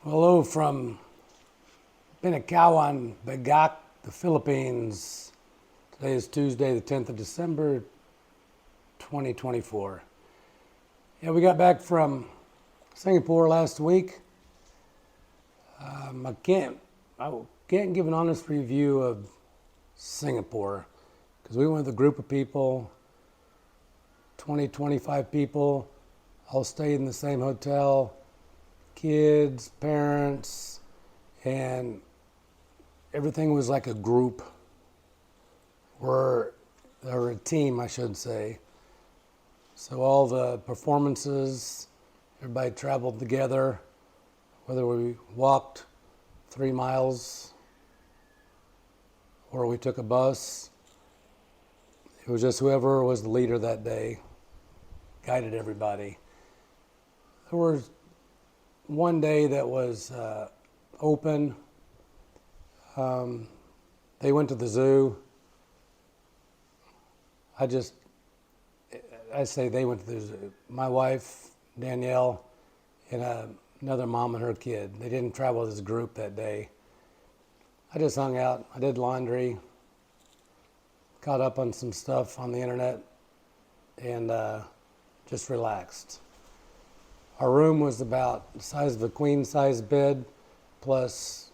Hello from Pinakawan, Bagak, the Philippines. Today is Tuesday, the 10th of December, 2024. Yeah, we got back from Singapore last week. I can't give an honest review of Singapore because we went with a group of people, 20, 25 people, all stayed in the same hotel, kids, parents, and everything was like a group or a team, I should say. So all the performances, everybody traveled together, whether we walked 3 miles or we took a bus. It was just whoever was the leader that day guided everybody. There was one day that was open. They went to the zoo. I say they went to the zoo. My wife, Danielle, and another mom and her kid. They didn't travel as a group that day. I just hung out. I did laundry, caught up on some stuff on the internet, and just relaxed. Our room was about the size of a queen size bed plus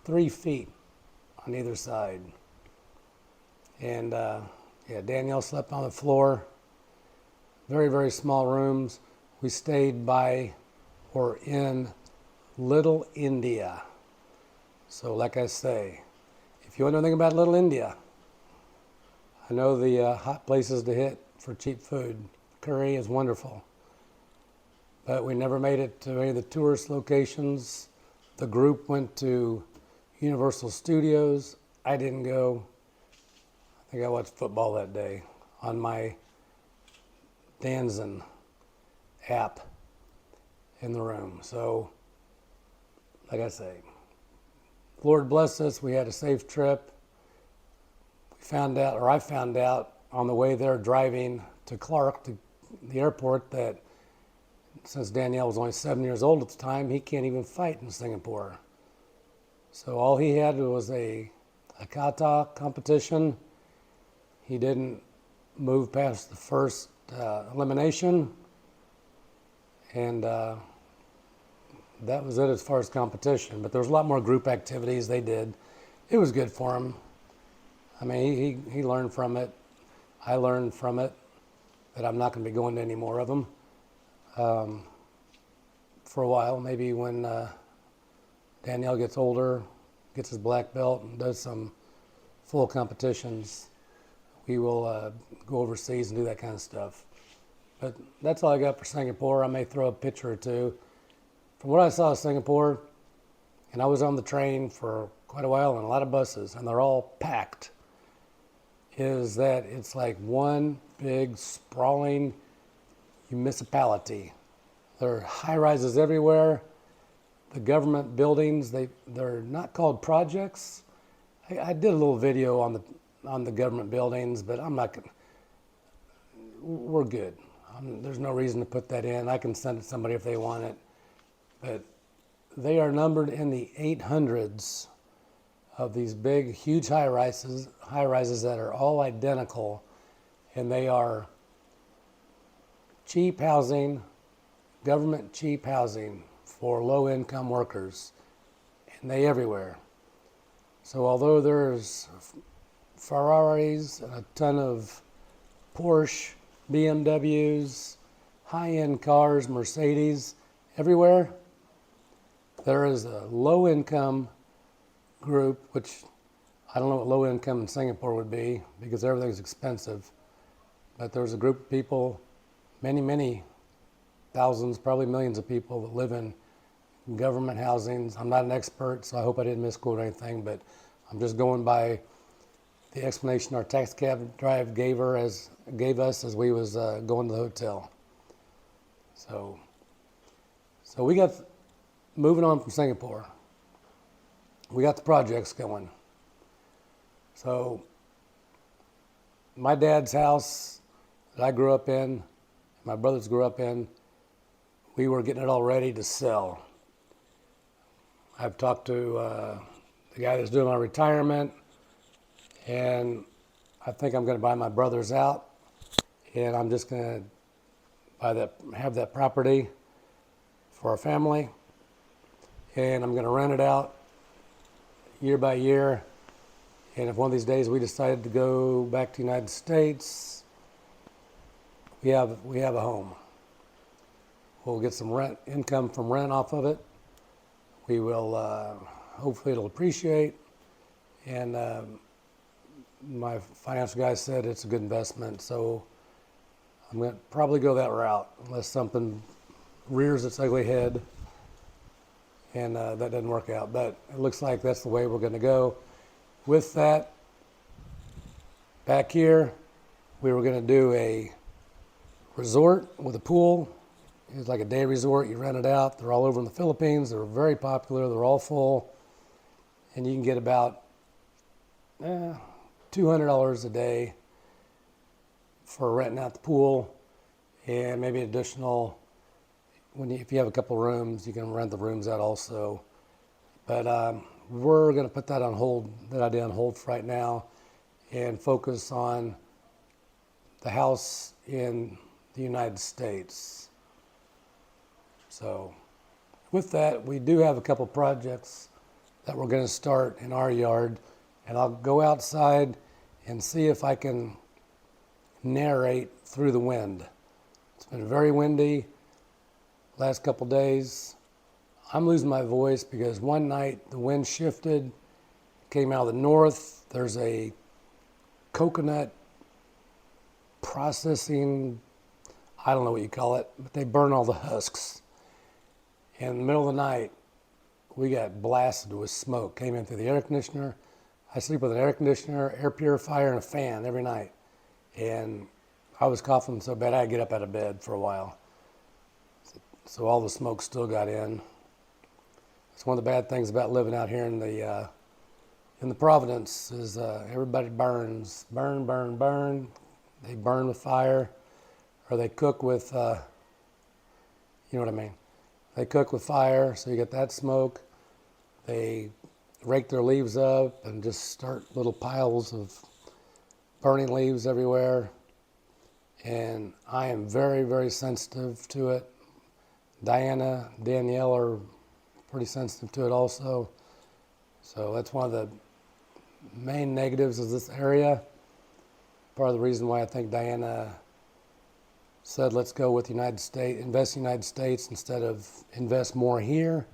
3 feet on either side. And Danielle slept on the floor. Very, very small rooms. We stayed by or in Little India. So like I say, if you want to know anything about Little India, I know the hot places to hit for cheap food. Curry is wonderful. But we never made it to any of the tourist locations. The group went to Universal Studios. I didn't go. I think I watched football that day on my Danzen app in the room. So, like I say, Lord bless us. We had a safe trip. I found out on the way there driving to Clark, to the airport, that since Danielle was only 7 years old at the time, he can't even fight in Singapore. So all he had was a kata competition. He didn't move past the first elimination, and that was it as far as competition. But there was a lot more group activities they did. It was good for him. I mean, he learned from it. I learned from it that I'm not going to be going to any more of them for a while. Maybe when Danielle gets older, gets his black belt, and does some full competitions, we will go overseas and do that kind of stuff. But that's all I got for Singapore. I may throw a picture or two. From what I saw of Singapore, and I was on the train for quite a while and a lot of buses, and they're all packed, is that it's like one big sprawling municipality. There are high-rises everywhere. The government buildings, they're not called projects. I did a little video on the government buildings, but we're good. There's no reason to put that in. I can send it to somebody if they want it. But they are numbered in the 800s of these big, huge high-rises that are all identical, and they are cheap housing, government cheap housing for low-income workers, and they everywhere. So although there's Ferraris and a ton of Porsche, BMWs, high-end cars, Mercedes, everywhere, there is a low-income group, which I don't know what low-income in Singapore would be because everything's expensive. But there's a group of people, many, many thousands, probably millions of people that live in government housings. I'm not an expert, so I hope I didn't misquote anything, but I'm just going by the explanation our taxi cab drive gave us as we was going to the hotel. So we got moving on from Singapore. We got the projects going. So my dad's house that I grew up in, my brothers grew up in, we were getting it all ready to sell. I've talked to the guy that's doing my retirement, and I think I'm going to buy my brother's out, and I'm just going to have that property for our family, and I'm going to rent it out year by year. And if one of these days we decided to go back to the United States, we have a home. We'll get some rent income from rent off of it. We will hopefully it'll appreciate, and my financial guy said it's a good investment, so I'm going to probably go that route unless something rears its ugly head and that doesn't work out. But it looks like that's the way we're going to go. With that, back here, we were going to do a resort with a pool. It's like a day resort. You rent it out. They're all over in the Philippines. They're very popular. They're all full. And you can get about $200 a day for renting out the pool, and maybe additional, if you have a couple rooms, you can rent the rooms out also. But we're going to put that on hold, that idea on hold for right now, and focus on the house in the United States. So with that, we do have a couple projects that we're going to start in our yard, and I'll go outside and see if I can narrate through the wind. It's been very windy last couple days. I'm losing my voice because one night the wind shifted, came out of the north. There's a coconut processing, I don't know what you call it, but they burn all the husks. In the middle of the night, we got blasted with smoke. Came in through the air conditioner. I sleep with an air conditioner, air purifier, and a fan every night. And I was coughing so bad I had to get up out of bed for a while. So all the smoke still got in. It's one of the bad things about living out here in the Providence is everybody burns, burn. They burn with fire, or they cook with, you know what I mean. They cook with fire, so you get that smoke. They rake their leaves up and just start little piles of burning leaves everywhere. And I am very, very sensitive to it. Danielle are pretty sensitive to it also. So that's one of the main negatives of this area. Part of the reason why I think Diana said let's go with the United States, invest in the United States instead of invest more here,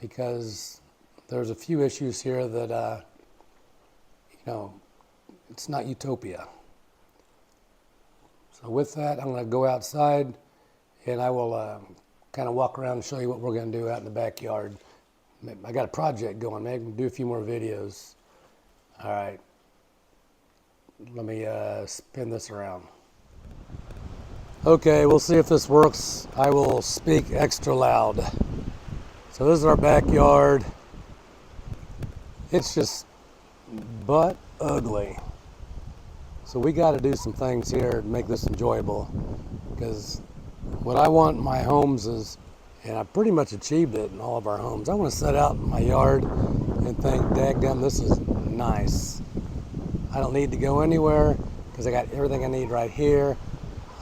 because there's a few issues here that, it's not utopia. So with that, I'm going to go outside and I will kind of walk around and show you what we're going to do out in the backyard. I got a project going. Maybe do a few more videos. All right. Let me spin this around. Okay, we'll see if this works. I will speak extra loud. So this is our backyard. It's just butt ugly. So we got to do some things here to make this enjoyable, because what I want in my homes is, and I pretty much achieved it in all of our homes, I want to sit out in my yard and think, dadgum, this is nice. I don't need to go anywhere because I got everything I need right here.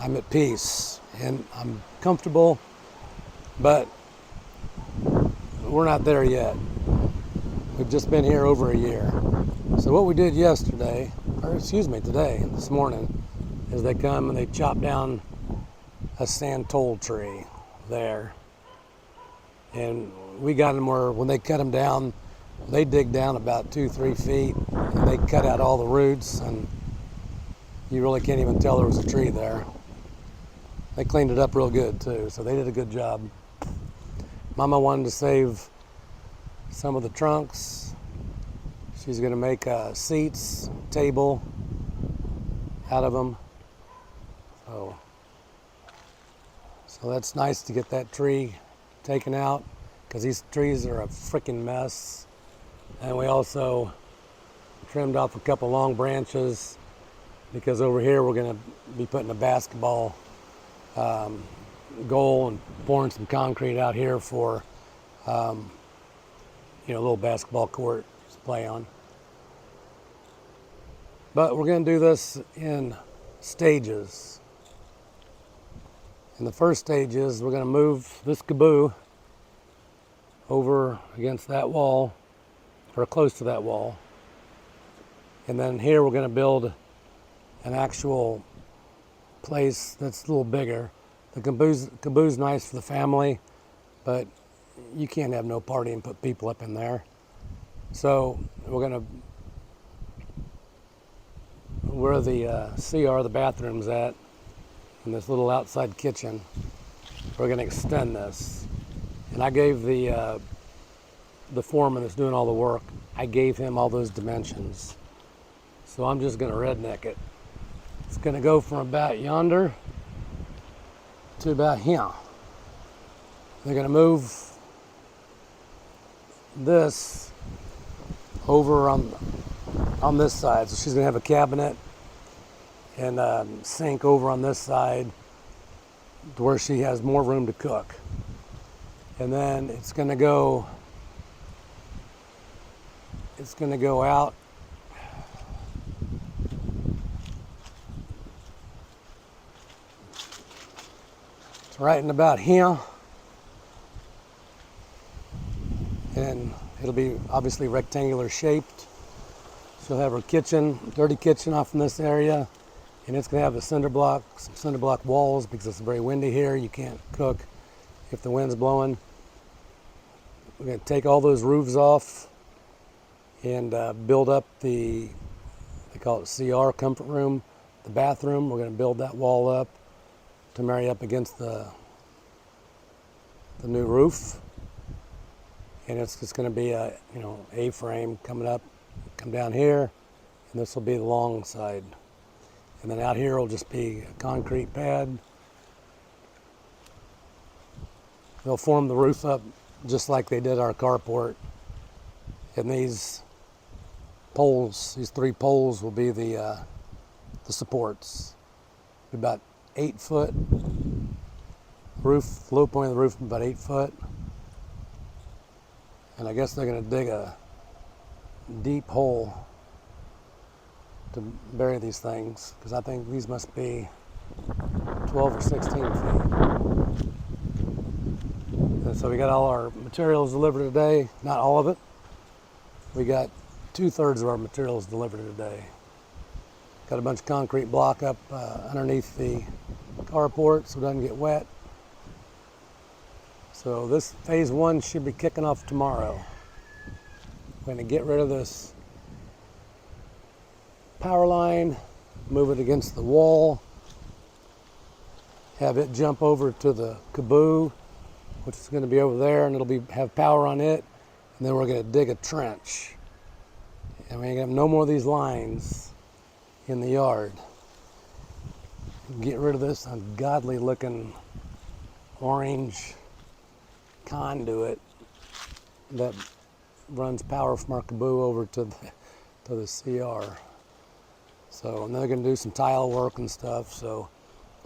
I'm at peace and I'm comfortable, but we're not there yet. We've just been here over a year. So what we did today, this morning, is they come and they chop down a santol tree there. And we got them where when they cut them down, they dig down about 2-3 feet and they cut out all the roots, and you really can't even tell there was a tree there. They cleaned it up real good too, so they did a good job. Mama wanted to save some of the trunks. She's going to make seats, table out of them. So that's nice to get that tree taken out, because these trees are a freaking mess. And we also trimmed off a couple long branches, because over here we're going to be putting a basketball goal and pouring some concrete out here for little basketball court to play on. But we're going to do this in stages. And the first stage is we're going to move this KAABOO over against that wall, or close to that wall. And then here we're going to build an actual place that's a little bigger. The KAABOO's nice for the family, but you can't have no party and put people up in there. So we're going to, where the CR, the bathroom's at, in this little outside kitchen, we're going to extend this. And I gave the foreman that's doing all the work, I gave him all those dimensions. So I'm just going to redneck it. It's going to go from about yonder to about here. They're going to move this over on this side. So she's going to have a cabinet and a sink over on this side to where she has more room to cook. And then it's going to go out right in about here, and it'll be obviously rectangular shaped. She'll have her kitchen, dirty kitchen off in this area, and it's going to have some cinder block walls because it's very windy here. You can't cook if the wind's blowing. We're going to take all those roofs off and build up they call it CR, comfort room, the bathroom. We're going to build that wall up to marry up against the new roof, and it's just going to be a A-frame coming up, come down here, and this will be the long side, and then out here will just be a concrete pad. They'll form the roof up just like they did our carport, and these poles, these 3 poles, will be the supports. About 8 foot roof, low point of the roof about 8 foot. And I guess they're going to dig a deep hole to bury these things, because I think these must be 12 or 16 feet. And so we got all our materials delivered today, not all of it. We got 2/3 of our materials delivered today. Got a bunch of concrete block up underneath the carport so it doesn't get wet. So this phase 1 should be kicking off tomorrow. We're going to get rid of this power line, move it against the wall, have it jump over to the KAABOO, which is going to be over there, and it'll have power on it. And then we're going to dig a trench. And we ain't going to have no more of these lines in the yard. Get rid of this ungodly looking orange conduit that runs power from our KAABOO over to the CR. So, and they're going to do some tile work and stuff. So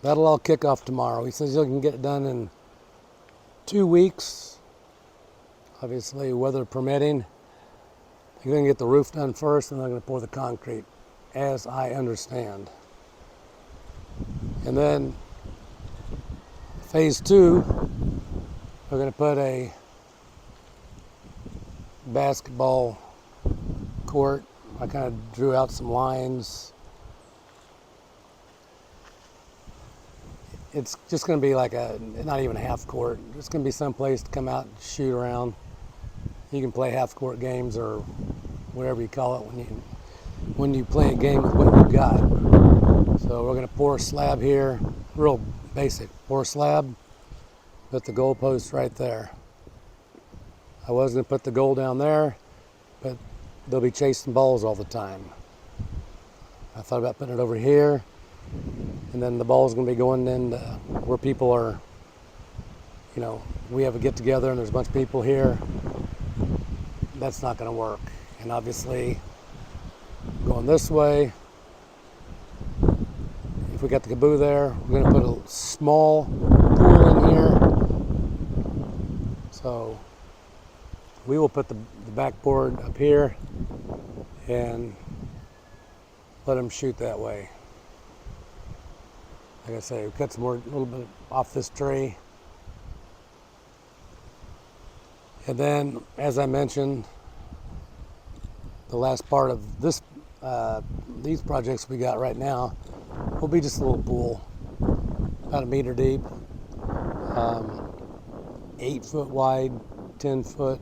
that'll all kick off tomorrow. He says you can get it done in 2 weeks. Obviously, weather permitting. They're going to get the roof done first, and they're going to pour the concrete, as I understand. And then phase 2, we're going to put a basketball court. I kind of drew out some lines. It's just going to be like not even a half court. It's going to be some place to come out and shoot around. You can play half court games or whatever you call it when you play a game with what you got. So we're going to pour a slab here, real basic. Pour a slab, put the goalpost right there. I was going to put the goal down there, but they'll be chasing balls all the time. I thought about putting it over here, and then the ball's going to be going into where people are, we have a get together and there's a bunch of people here. That's not going to work. And obviously, going this way, if we got the KAABOO there, we're going to put a small pool in here. So we will put the backboard up here and let them shoot that way. Like I say, we cut some more, a little bit off this tree. And then, as I mentioned, the last part of this, these projects we got right now will be just a little pool, about 1 meter deep, 8 foot wide, 10 foot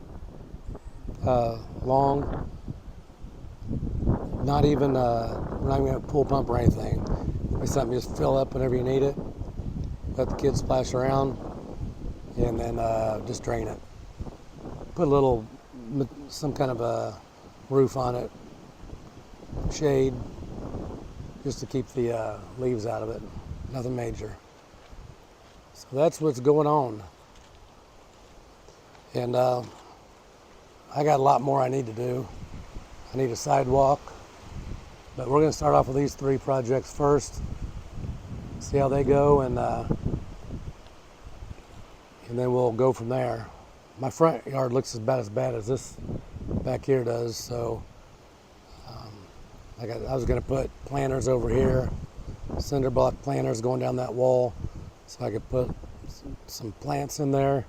long. Not even, we're not even gonna have a pool pump or anything. It's something you just fill up whenever you need it. Let the kids splash around, and then just drain it. Put a little, some kind of a roof on it, shade, just to keep the leaves out of it. Nothing major. So that's what's going on. And I got a lot more I need to do. I need a sidewalk, but we're going to start off with these 3 projects first, see how they go, and then we'll go from there. My front yard looks about as bad as this back here does, so I was going to put planters over here, cinder block planters going down that wall, so I could put some plants in there,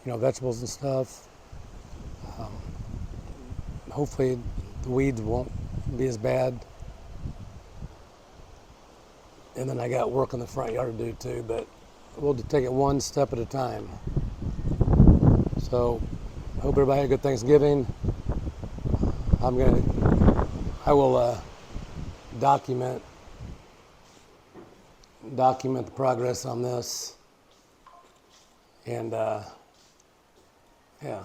you know, vegetables and stuff. Hopefully the weeds won't be as bad. And then I got work in the front yard to do too, but we'll take it one step at a time. So, hope everybody had a good Thanksgiving. I will document the progress on this, and yeah.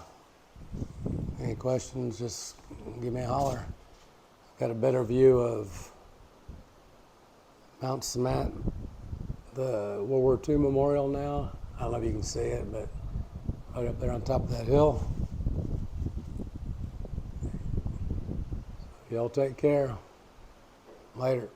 Any questions? Just give me a holler. Got a better view of Mount Cement, the World War II memorial now. I don't know if you can see it, but right up there on top of that hill. Y'all take care. Later.